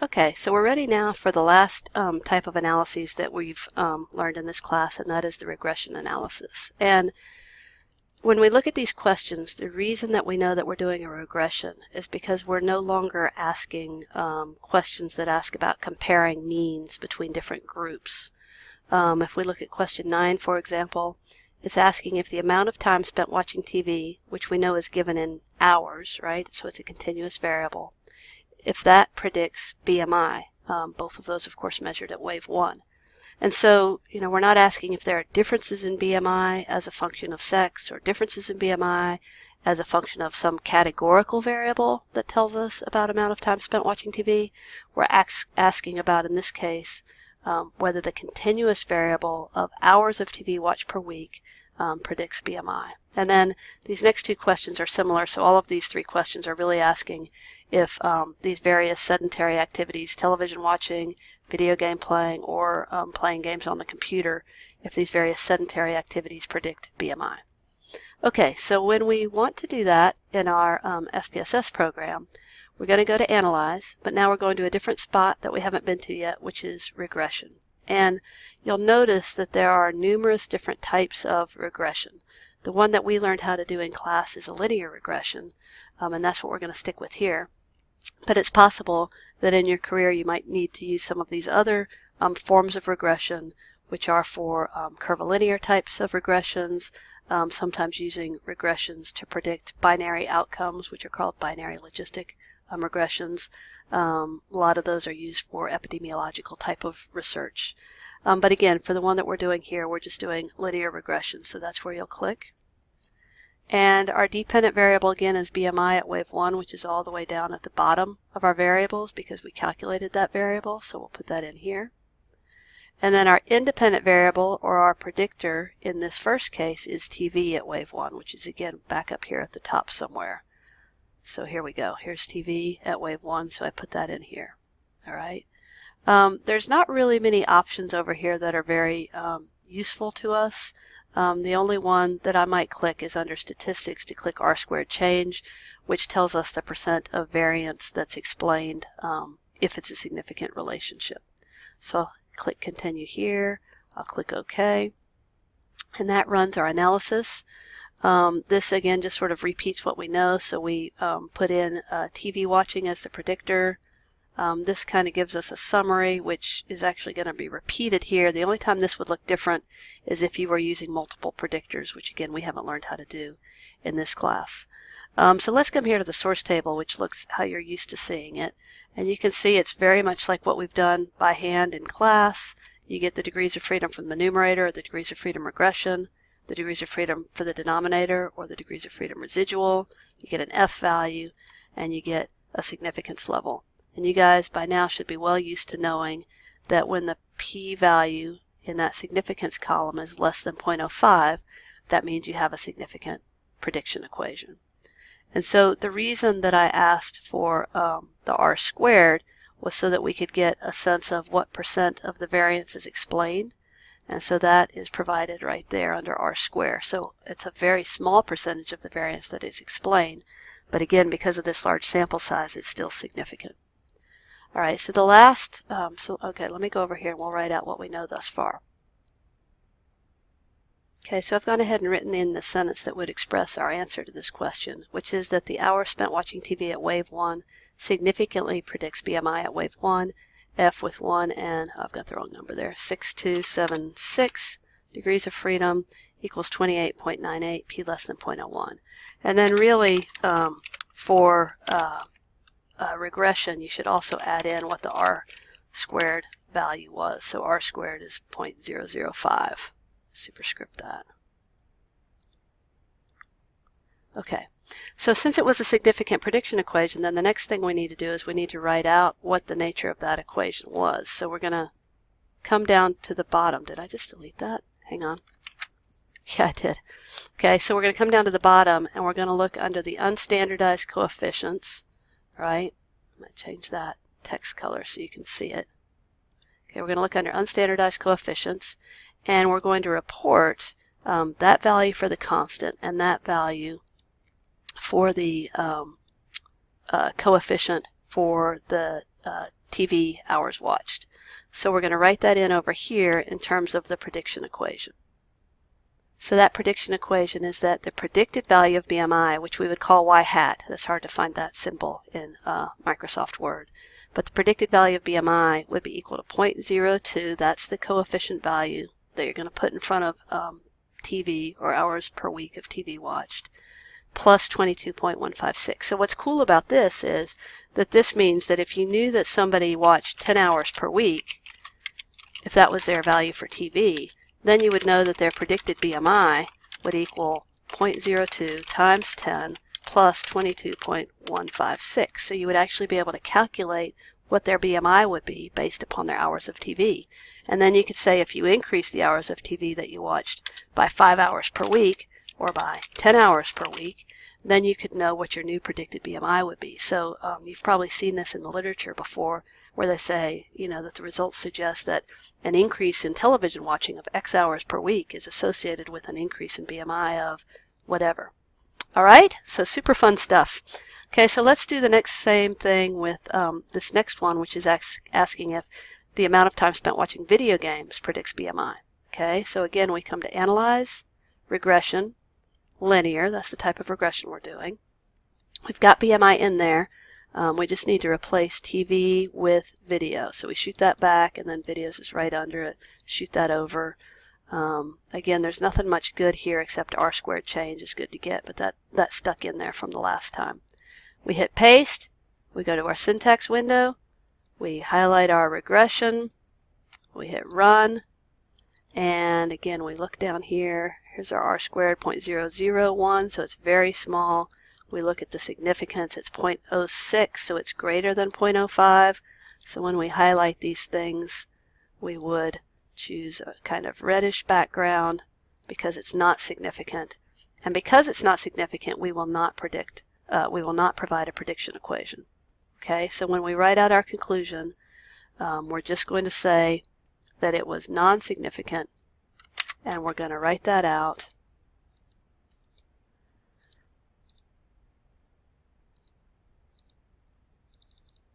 Okay, so we're ready now for the last type of analyses that we've learned in this class, and that is the regression analysis. And when we look at these questions, the reason that we know that we're doing a regression is because we're no longer asking questions that ask about comparing means between different groups. If we look at question 9, for example, it's asking if the amount of time spent watching TV, which we know is given in hours, right? So it's a continuous variable, if that predicts BMI. Both of those, of course, measured at wave 1. And so, we're not asking if there are differences in BMI as a function of sex or differences in BMI as a function of some categorical variable that tells us about amount of time spent watching TV. We're asking about, in this case, whether the continuous variable of hours of TV watched per week predicts BMI. And then these next two questions are similar, so all of these three questions are really asking if these various sedentary activities, television watching, video game playing, or playing games on the computer, if these various sedentary activities predict BMI. Okay, so when we want to do that in our SPSS program, we're going to go to Analyze, but now we're going to a different spot that we haven't been to yet, which is Regression. And you'll notice that there are numerous different types of regression. The one that we learned how to do in class is a linear regression, and that's what we're going to stick with here. But it's possible that in your career you might need to use some of these other forms of regression, which are for curvilinear types of regressions, sometimes using regressions to predict binary outcomes, which are called binary logistic regressions. A lot of those are used for epidemiological type of research. But again, for the one that we're doing here, we're just doing linear regression, so that's where you'll click. And our dependent variable again is BMI at wave 1, which is all the way down at the bottom of our variables because we calculated that variable, so we'll put that in here. And then our independent variable, or our predictor in this first case, is TV at wave 1, which is again back up here at the top somewhere. So here we go. Here's TV at wave 1, so I put that in here. All right. There's not really many options over here that are very useful to us. The only one that I might click is under Statistics to click R-squared change, which tells us the percent of variance that's explained if it's a significant relationship. So I'll click Continue here. I'll click OK. And that runs our analysis. This again just sort of repeats what we know, so we put in TV watching as the predictor. This kind of gives us a summary, which is actually going to be repeated here. The only time this would look different is if you were using multiple predictors, which again we haven't learned how to do in this class. So let's come here to the source table, which looks how you're used to seeing it. And you can see it's very much like what we've done by hand in class. You get the degrees of freedom from the numerator, the degrees of freedom regression, the degrees of freedom for the denominator, or the degrees of freedom residual. You get an F value, and you get a significance level. And you guys by now should be well used to knowing that when the p-value in that significance column is less than 0.05, that means you have a significant prediction equation. And so the reason that I asked for the R-squared was so that we could get a sense of what percent of the variance is explained. And so that is provided right there under R-squared. So it's a very small percentage of the variance that is explained. But again, because of this large sample size, it's still significant. All right, so the last, okay, let me go over here and we'll write out what we know thus far. Okay, so I've gone ahead and written in the sentence that would express our answer to this question, which is that the hours spent watching TV at wave 1 significantly predicts BMI at wave 1, F with 1 and, I've got the wrong number there, 6276 degrees of freedom equals 28.98, p less than 0.01. And then really for regression, you should also add in what the R-squared value was. So R-squared is 0.005. Superscript that. Okay, so since it was a significant prediction equation, then the next thing we need to do is we need to write out what the nature of that equation was. So we're going to come down to the bottom. Did I just delete that? Hang on. Yeah, I did. Okay, so we're going to come down to the bottom and we're going to look under the unstandardized coefficients. Right? I'm going to change that text color so you can see it. Okay, we're going to look under unstandardized coefficients, and we're going to report that value for the constant and that value for the coefficient for the TV hours watched. So we're going to write that in over here in terms of the prediction equation. So that prediction equation is that the predicted value of BMI, which we would call y hat, that's hard to find that symbol in Microsoft Word, but the predicted value of BMI would be equal to 0.02, that's the coefficient value that you're going to put in front of TV, or hours per week of TV watched, plus 22.156. So what's cool about this is that this means that if you knew that somebody watched 10 hours per week, if that was their value for TV, then you would know that their predicted BMI would equal 0.02 times 10 plus 22.156. So you would actually be able to calculate what their BMI would be based upon their hours of TV. And then you could say if you increase the hours of TV that you watched by 5 hours per week or by 10 hours per week, then you could know what your new predicted BMI would be. So you've probably seen this in the literature before where they say, that the results suggest that an increase in television watching of X hours per week is associated with an increase in BMI of whatever. All right, so super fun stuff. Okay, so let's do the same thing with this next one, which is asking if the amount of time spent watching video games predicts BMI. Okay, so again, we come to Analyze, Regression, Linear, that's the type of regression we're doing. We've got BMI in there. We just need to replace TV with video. So we shoot that back, and then videos is right under it. Shoot that over. Again, there's nothing much good here except R squared change is good to get, but that stuck in there from the last time. We hit paste. We go to our syntax window. We highlight our regression. We hit run. And again, we look down here. Here's our R squared, 0.001, so it's very small. We look at the significance, it's 0.06, so it's greater than 0.05. So when we highlight these things, we would choose a kind of reddish background because it's not significant. And because it's not significant, we will not provide a prediction equation. Okay, so when we write out our conclusion, we're just going to say that it was non-significant, and we're going to write that out.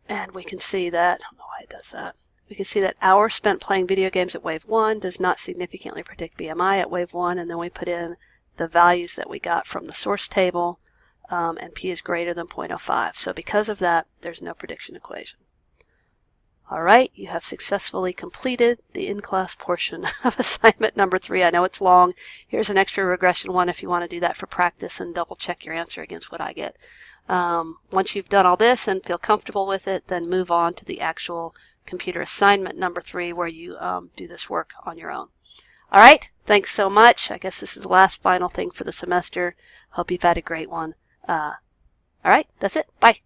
And we can see that, I don't know why it does that. We can see that hours spent playing video games at wave 1 does not significantly predict BMI at wave 1, and then we put in the values that we got from the source table, and P is greater than 0.05. So because of that, there's no prediction equation. All right, you have successfully completed the in-class portion of assignment number 3. I know it's long. Here's an extra regression one if you want to do that for practice and double check your answer against what I get. Once you've done all this and feel comfortable with it, then move on to the actual computer assignment number 3 where you do this work on your own. All right, thanks so much. I guess this is the last final thing for the semester. Hope you've had a great one. All right, that's it. Bye.